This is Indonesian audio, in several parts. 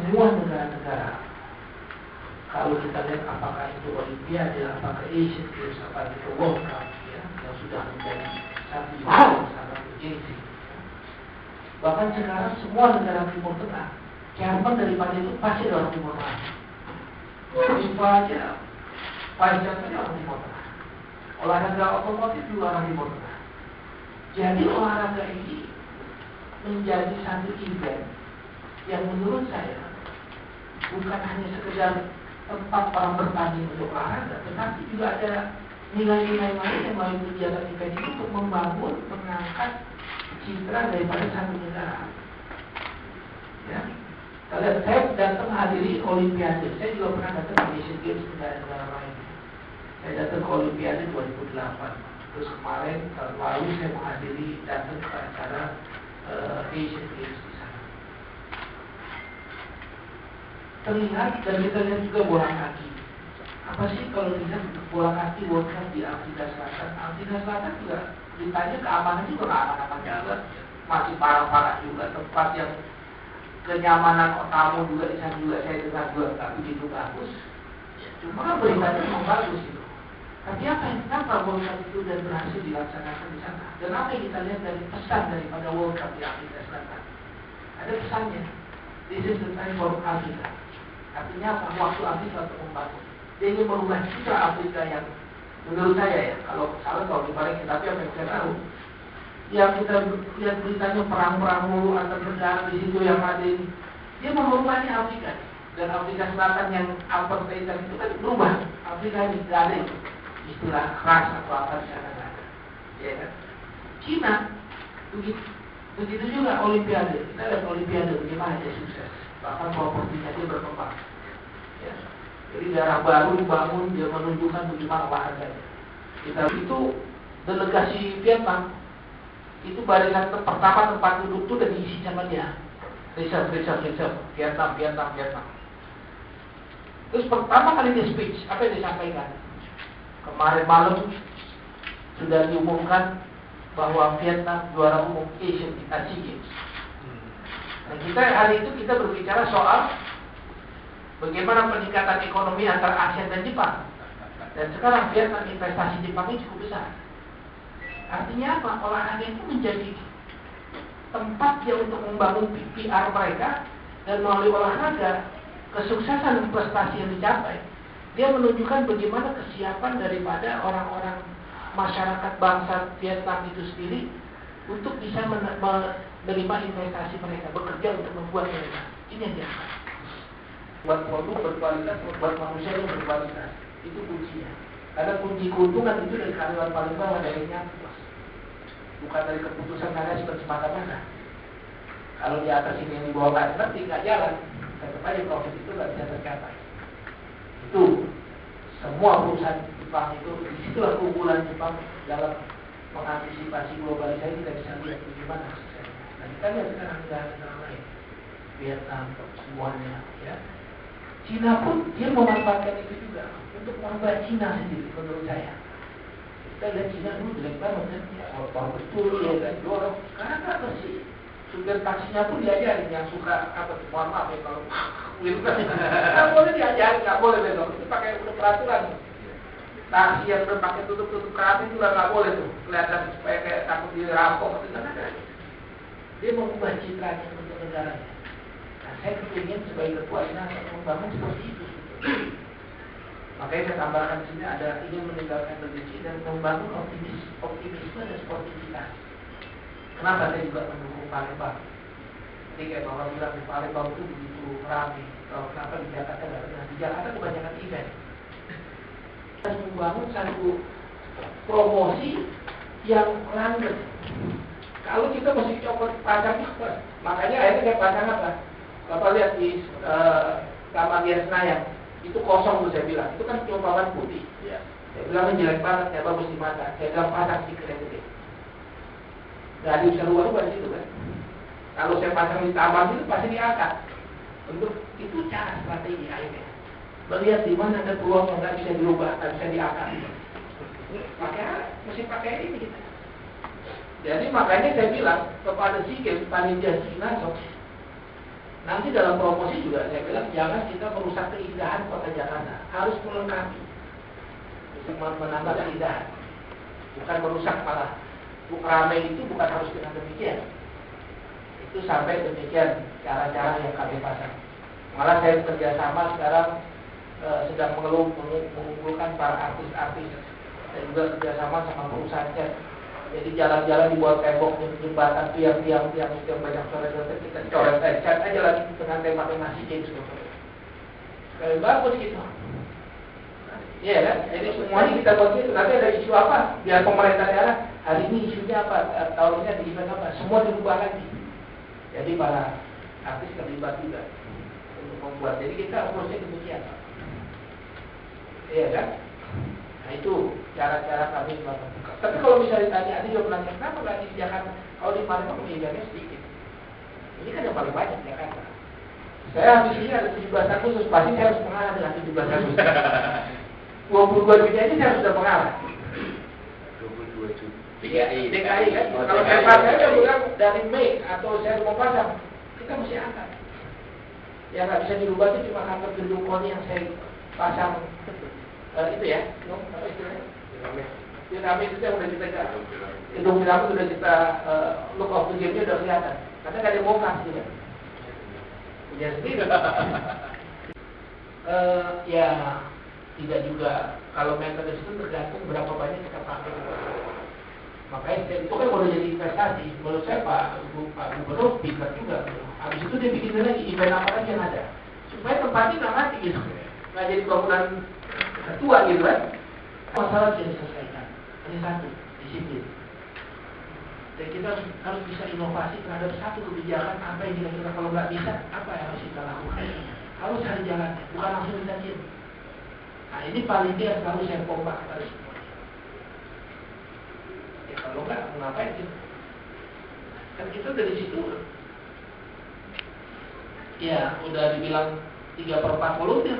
semua negara-negara, kalau kita lihat apakah itu Olimpiade, apakah Asian Games, apakah itu World Cup, ya, yang sudah menjadi satu event yang sangat bergengsi. Bahkan sekarang semua negara Timur Tengah, chairman daripada itu pasti orang Timur Tengah. FIFA aja, vice chairman orang Timur Tengah. Olahraga otomotif juga orang Timur Tengah. Jadi olahraga ini menjadi satu event yang menurut saya bukan hanya sekedar tempat orang bertanding untuk olahraga, tetapi juga ada nilai-nilai lain yang melalui kegiatan event itu untuk membangun, mengangkat citra daripada satu negara. Ya, kalau saya datang hadiri Olimpiade, saya juga pernah datang di Asian Games negara-negara lain. Saya datang ke Olimpiade 2008. Terus kemarin tahun lalu saya menghadiri datang ke acara Asian Games di sana. Terlihat dan kita lihat juga bola kaki. Apa sih kalau lihat bola kaki World Cup di Afrika Selatan? Afrika Selatan juga ditanya keamanan juga nggak aman-aman juga, masih parah-parah juga. Tempat yang kenyamanan tamu juga di sana juga saya dengar juga nggak begitu bagus. Cuma beritanya memang bagus itu. Tapi apa yang kenapa World Cup itu dan berhasil dilaksanakan di sana? Dan apa yang kita lihat dari pesan daripada World Cup di Afrika Selatan? Ada pesannya. This is the time for Africa. Artinya apa? Waktu Afrika untuk membangun. Dia ingin merubah citra Afrika yang menurut saya ya, kalau salah kalau dibalik, tapi apa yang saya tahu, yang kita lihat beritanya perang-perang mulu antar negara di situ yang ada ini, dia mau merubahnya Afrika. Dan Afrika Selatan yang apartheid itu kan berubah. Afrika ini tidak ada itu istilah keras atau apa di sana nggak ada. Ya kan? Cina begitu juga Olimpiade. Kita lihat Olimpiade bagaimana dia sukses. Bahkan proporsinya dia berkembang. Ya. Jadi daerah baru dibangun, dia menunjukkan bagaimana olahraganya. Kita itu delegasi Vietnam itu barisan pertama tempat duduk itu udah diisi sama dia. Reserve Vietnam. Terus pertama kali dia speech, apa yang disampaikan? Kemarin malam sudah diumumkan bahwa Vietnam juara umum Asian Games. Nah, kita hari itu kita berbicara soal bagaimana peningkatan ekonomi antara ASEAN dan Jepang. Dan sekarang Vietnam investasi Jepangnya cukup besar. Artinya apa? Olahraga itu menjadi tempat dia untuk membangun PR mereka, dan melalui olahraga kesuksesan dan prestasi yang dicapai, dia menunjukkan bagaimana kesiapan daripada orang-orang masyarakat bangsa Vietnam itu sendiri untuk bisa menerima investasi mereka, bekerja untuk membuat mereka. Ini yang diangkat. Buat produk berkualitas, buat manusia yang berkualitas. Itu kuncinya. Karena kunci keuntungan itu dari karyawan paling bawah, dari nyampe. Bukan dari keputusan karya seperti semata-mata. Kalau di atas ini yang di bawah nggak jalan, tetap aja profit itu nggak bisa tercapai. Itu semua perusahaan Jepang itu, disitulah keunggulan Jepang dalam mengantisipasi globalisasi. Kita bisa lihat bagaimana suksesnya. Nah, kita lihat sekarang negara-negara lain, Vietnam, semuanya, ya. Cina pun dia memanfaatkan itu juga untuk merubah Cina sendiri, menurut saya. Kita lihat Cina dulu jelek banget kan, ya, orang betul ya kan, dorong. Sekarang nggak bersih. Supir taksinya pun diajarin yang suka apa, mohon maaf ya kalau gitu kan, nggak boleh diajarin, nggak boleh besok. Itu pakai udah peraturan. Taksi yang udah pakai tutup keramik itu nggak boleh tuh, kelihatan supaya kayak takut dirampok itu kan ada. Dia mengubah citranya untuk negaranya. Nah, saya kepingin sebagai ketua ini membangun seperti itu. Makanya saya tambahkan di sini ada ingin meninggalkan legasi dan membangun optimisme dan sportivitas. Kenapa saya juga mendukung Palembang? Jadi kayak Bapak bilang di Palembang itu begitu ramai. Kalau kenapa di Jakarta nggak pernah? Di Jakarta kebanyakan event. Kita membangun satu promosi yang langgeng. Kalau kita mesti copot pasangnya, makanya akhirnya kayak pasang apa? Bapak lihat di Taman Ria Senayan itu kosong tuh saya bilang. Itu kan cuma papan putih. Ya. Saya bilang jelek banget, saya bagus di mata. Saya bilang pasang stiker yang gede. Gak ada bisa luar-luar situ kan. Kalau saya pasang di taman itu pasti diangkat. Untuk itu cara strategi akhirnya. Melihat di mana ada peluang yang nggak bisa dirubah, nggak bisa diangkat. Mesti pakai ini kita. Jadi makanya saya bilang kepada SEA Games panitia Cina, Nanti dalam promosi juga saya bilang jangan kita merusak keindahan kota Jakarta, harus melengkapi, menambah keindahan, bukan merusak malah. Ramai itu bukan harus dengan demikian. Itu sampai demikian cara-cara yang kami pasang. Malah saya kerjasama sekarang sedang mengumpulkan para artis-artis dan juga kerjasama sama perusahaan cat. Jadi jalan-jalan dibuat tembok jembatan tiang-tiang yang banyak coret-coret, kita coret cat aja lagi dengan tema-tema SEA Games. Sekali bagus gitu. Iya kan? Jadi semuanya kita buat gitu. Nanti ada isu apa? Biar pemerintah daerah hari ini isunya apa? Tahun ini ada event apa? Semua dirubah lagi. Jadi para artis terlibat juga untuk membuat. Jadi kita approach-nya demikian. Iya kan? Nah itu cara-cara kami melakukan. Tapi kalau misalnya ditanya, ada juga menanya, kenapa nggak di Jakarta? Kalau di Palembang eventnya sedikit. Ini kan yang paling banyak di Jakarta. Saya habis ini ada 17 Agustus, pasti saya harus mengalah dengan 17 Agustus. 22 juta ini saya sudah mengalah. 22 juta. DKI kan? Kalau saya bilang dari Mei atau saya mau pasang, kita mesti angkat. Yang nggak bisa dirubah itu cuma kantor gedung KONI yang saya pasang itu ya, apa istilahnya? Piramid itu yang udah kita gedung piramid sudah kita look of the game-nya udah kelihatan. Karena nggak ada yang bongkar sih ya. Punya sendiri. Ya tidak juga kalau metode itu tergantung berapa banyak kita pakai. Makanya itu kan udah jadi investasi. Menurut saya Pak Gubernur pintar juga. Habis itu dia bikin lagi event apa lagi yang ada supaya tempatnya nggak mati gitu, nggak jadi bangunan tua gitu kan. Masalah bisa diselesaikan. Ini satu disiplin. Dan kita harus bisa inovasi terhadap satu kebijakan apa yang kira-kira kalau nggak bisa apa yang harus kita lakukan. Harus cari jalannya, bukan langsung kita diam. Nah ini paling dia selalu saya pompa kepada semua. Ya kalau nggak mau ngapain gitu. Kan kita dari situ ya udah dibilang 3/4 volunteer.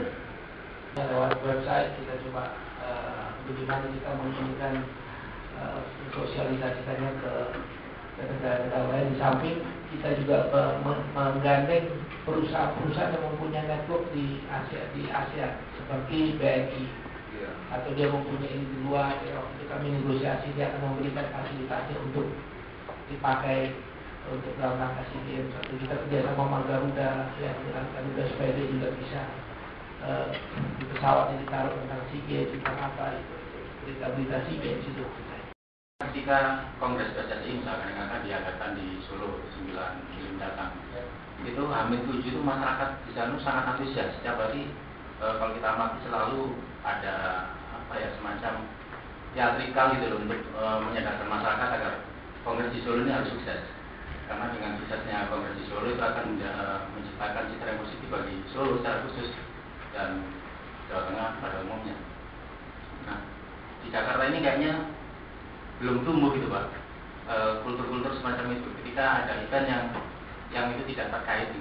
Lewat website kita coba bagaimana kita menginginkan sosialisasikannya ke negara-negara lain. Di samping kita juga menggandeng perusahaan-perusahaan yang mempunyai network di Asia seperti BNI atau dia mempunyai ini di luar. Waktu kami negosiasi dia akan memberikan fasilitasnya untuk dipakai untuk dalam rangka SEA Games. Atau kita kerjasama sama Garuda yang dengan Garuda supaya dia juga bisa di pesawat yang ditaruh tentang SEA Games tentang apa itu berita-berita SEA Games itu. Ketika Kongres PSSI misalkan yang akan diadakan di Solo 9 Juli mendatang, itu H-7 itu masyarakat di sana sangat antusias. Setiap hari kalau kita amati selalu ada apa ya semacam teatrikal gitu loh untuk menyadarkan masyarakat agar Kongres di Solo ini harus sukses. Karena dengan suksesnya Kongres di Solo itu akan menciptakan citra yang positif bagi Solo secara khusus dan Jawa Tengah pada umumnya. Nah, di Jakarta ini kayaknya belum tumbuh gitu Pak, kultur-kultur semacam itu. Ketika ada event yang itu tidak terkait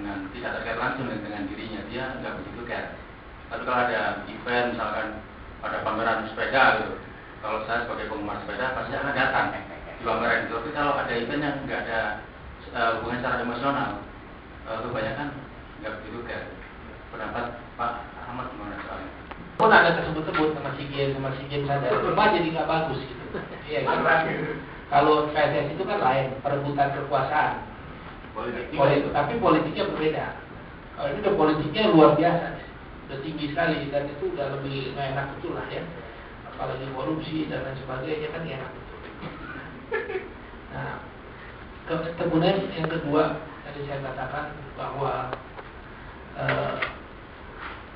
langsung dengan dirinya, dia nggak begitu care. Tapi kalau ada event misalkan ada pameran sepeda gitu, kalau saya sebagai penggemar sepeda pasti akan datang di pameran itu. Tapi kalau ada event yang nggak ada hubungan secara emosional, kebanyakan nggak begitu care. Pendapat Pak Ahmad gimana soalnya? Pun ada tersebut-sebut sama SEA Games saja, cuma jadi nggak bagus gitu. Iya kan? Kalau PSSI itu kan lain, perebutan kekuasaan. Tapi politiknya berbeda. Kalau ini udah politiknya luar biasa, udah tinggi sekali dan itu udah lebih enak betul lah ya. Apalagi korupsi dan lain sebagainya kan enak betul. Nah, kemudian yang kedua tadi saya katakan bahwa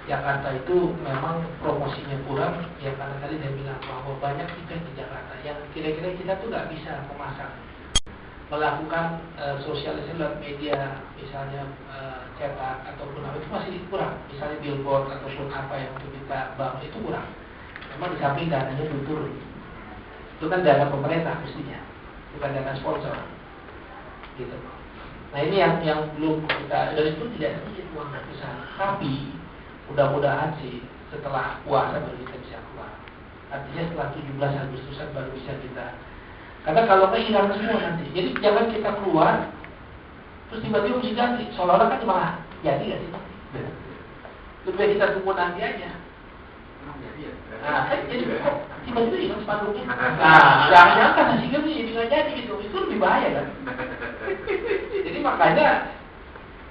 Jakarta itu memang promosinya kurang ya karena tadi saya bilang bahwa banyak event di Jakarta yang kira-kira kita tuh nggak bisa memasang melakukan sosialisasi lewat media misalnya cetak ataupun apa itu masih kurang, misalnya billboard ataupun apa yang untuk kita bangun itu kurang. Memang di samping dananya belum turun, itu kan dana pemerintah mestinya, bukan dana sponsor gitu. Nah ini yang belum kita, dan itu tidak sedikit uang besar, tapi mudah-mudahan sih setelah puasa baru kita bisa keluar. Artinya setelah 17 Agustusan baru bisa kita. Karena kalau nggak hilang semua nanti. Jadi jangan kita keluar terus tiba-tiba mesti ganti. Seolah-olah kan malah Jadi nggak sih? Lebih baik kita tunggu nanti aja. Jadi ya. Nah, jadi kok tiba-tiba hilang spanduknya. Nah, jangan-jangan hasilnya jadi nggak jadi gitu. Itu lebih bahaya kan? Jadi makanya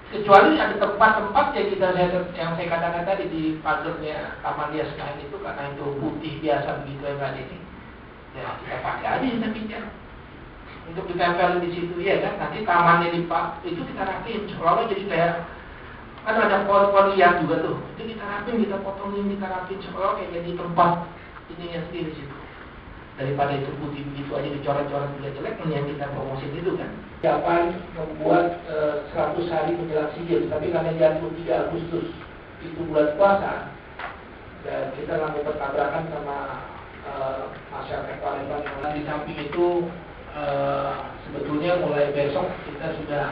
kecuali ada tempat-tempat yang saya katakan tadi di pagernya Taman Hias Senayan itu karena itu putih biasa begitu yang ada ini. Ya kita pakai aja yang bicara. Untuk ditempel di situ ya kan. Nanti tamannya di Pak itu kita rapiin. Seolah-olah jadi kayak kan ada pohon-pohon liar juga tuh. Itu kita rapin, kita potongin, kita rapin seolah kayak jadi tempat ininya sendiri situ. Daripada itu putih begitu aja dicoret-coret juga jelek, yang kita promosi itu kan. Japan membuat 100 hari menjelang SEA Games, tapi karena jatuh 3 Agustus itu bulan puasa, dan kita langsung bertabrakan sama masyarakat Palembang. Di samping itu sebetulnya mulai besok kita sudah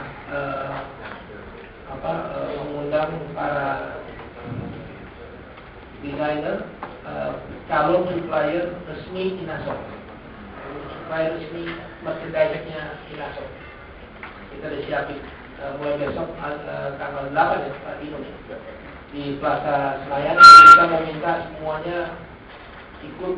mengundang para desainer, calon supplier resmi Inasok, supplier resmi merchandise-nya Inasok. Kita udah siapin mulai besok tanggal 8 ya Pak Dino di Plaza Senayan. Kita meminta semuanya ikut,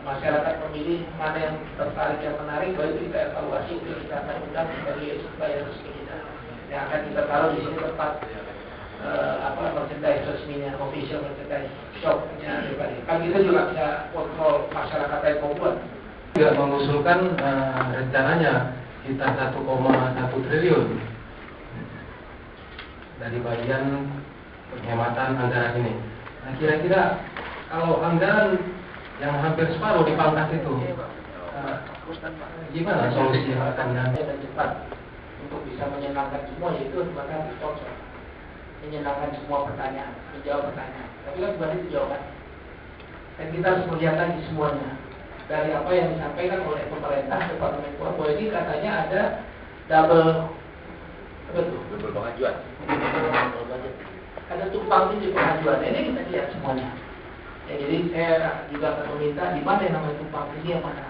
masyarakat memilih mana yang tertarik, yang menarik, baru kita evaluasi untuk kita akan undang sebagai supplier resmi kita. Yang akan kita taruh di sini tempat merchandise resminya, official merchandise shopnya daripada. Kan kita juga bisa kontrol masyarakat yang mau buat. Juga mengusulkan rencananya kita 1,1 triliun dari bagian penghematan anggaran ini. Nah kira-kira kalau anggaran yang hampir separuh dipangkas itu, gimana solusi yang akan dan cepat untuk bisa menyenangkan semua, yaitu bahkan sponsor menyenangkan semua pertanyaan, menjawab pertanyaan. Tapi kan bukan itu jawaban. Dan kita harus melihat lagi semuanya dari apa yang disampaikan oleh pemerintah Departemen Keuangan bahwa ini katanya ada double pengajuan. Ada tumpang tindih pengajuan. Ini kita lihat semuanya. Ya, jadi saya juga akan meminta di mana yang namanya tumpang tindih yang mana.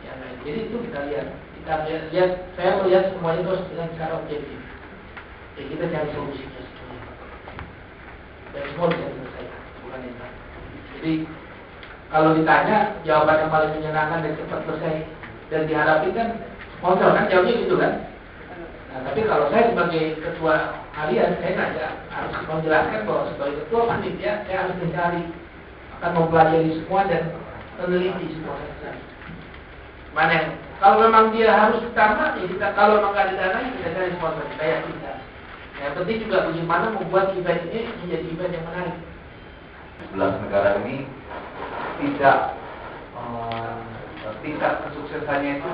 Ya, nah, jadi itu kita lihat. Kita lihat. Saya melihat semuanya terus dengan secara objektif. Ya, kita cari solusinya semuanya. Dan semua bisa diselesaikan, bukan yang lain. Jadi kalau ditanya jawaban yang paling menyenangkan dan cepat selesai dan diharapkan kan sponsor kan jawabnya gitu kan. Nah, tapi kalau saya sebagai ketua harian, saya harus menjelaskan bahwa sebagai ketua panitia saya harus mencari, akan mempelajari semua dan meneliti semua selesai. Mana yang kalau memang dia harus utama, ya kita, kalau memang nggak ada dana, kita cari sponsor, kita yakinkan. Yang penting juga bagaimana membuat event ini menjadi event yang menarik. 11 negara ini tidak tingkat kesuksesannya itu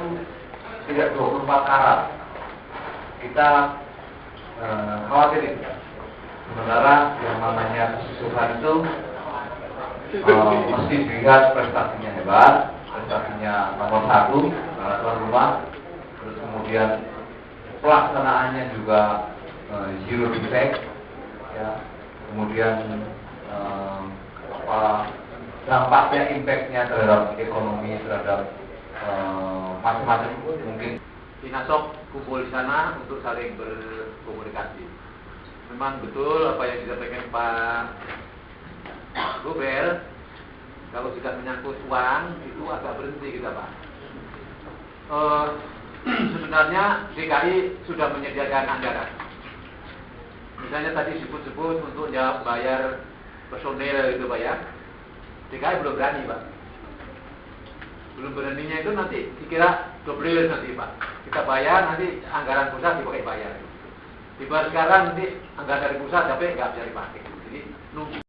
tidak 24 karat. Kita khawatir itu. Sementara yang namanya kesuksesan itu mesti dilihat prestasinya hebat, prestasinya nomor 1, tuan rumah, terus kemudian pelaksanaannya juga zero defect, ya, kemudian dampaknya, impactnya terhadap ekonomi, terhadap macam-macam mungkin. Inasok kumpul di sana untuk saling berkomunikasi. Memang betul apa yang disampaikan Pak Gobel, kalau sudah menyangkut uang itu agak berhenti kita Pak. Sebenarnya DKI sudah menyediakan anggaran. Misalnya tadi disebut-sebut untuk bayar personel itu Pak ya. DKI belum berani Pak. Belum beraninya itu nanti dikira double nanti Pak. Kita bayar nanti anggaran pusat dipakai bayar. Dibayar sekarang nanti anggaran dari pusat tapi nggak bisa dipakai. Jadi nunggu.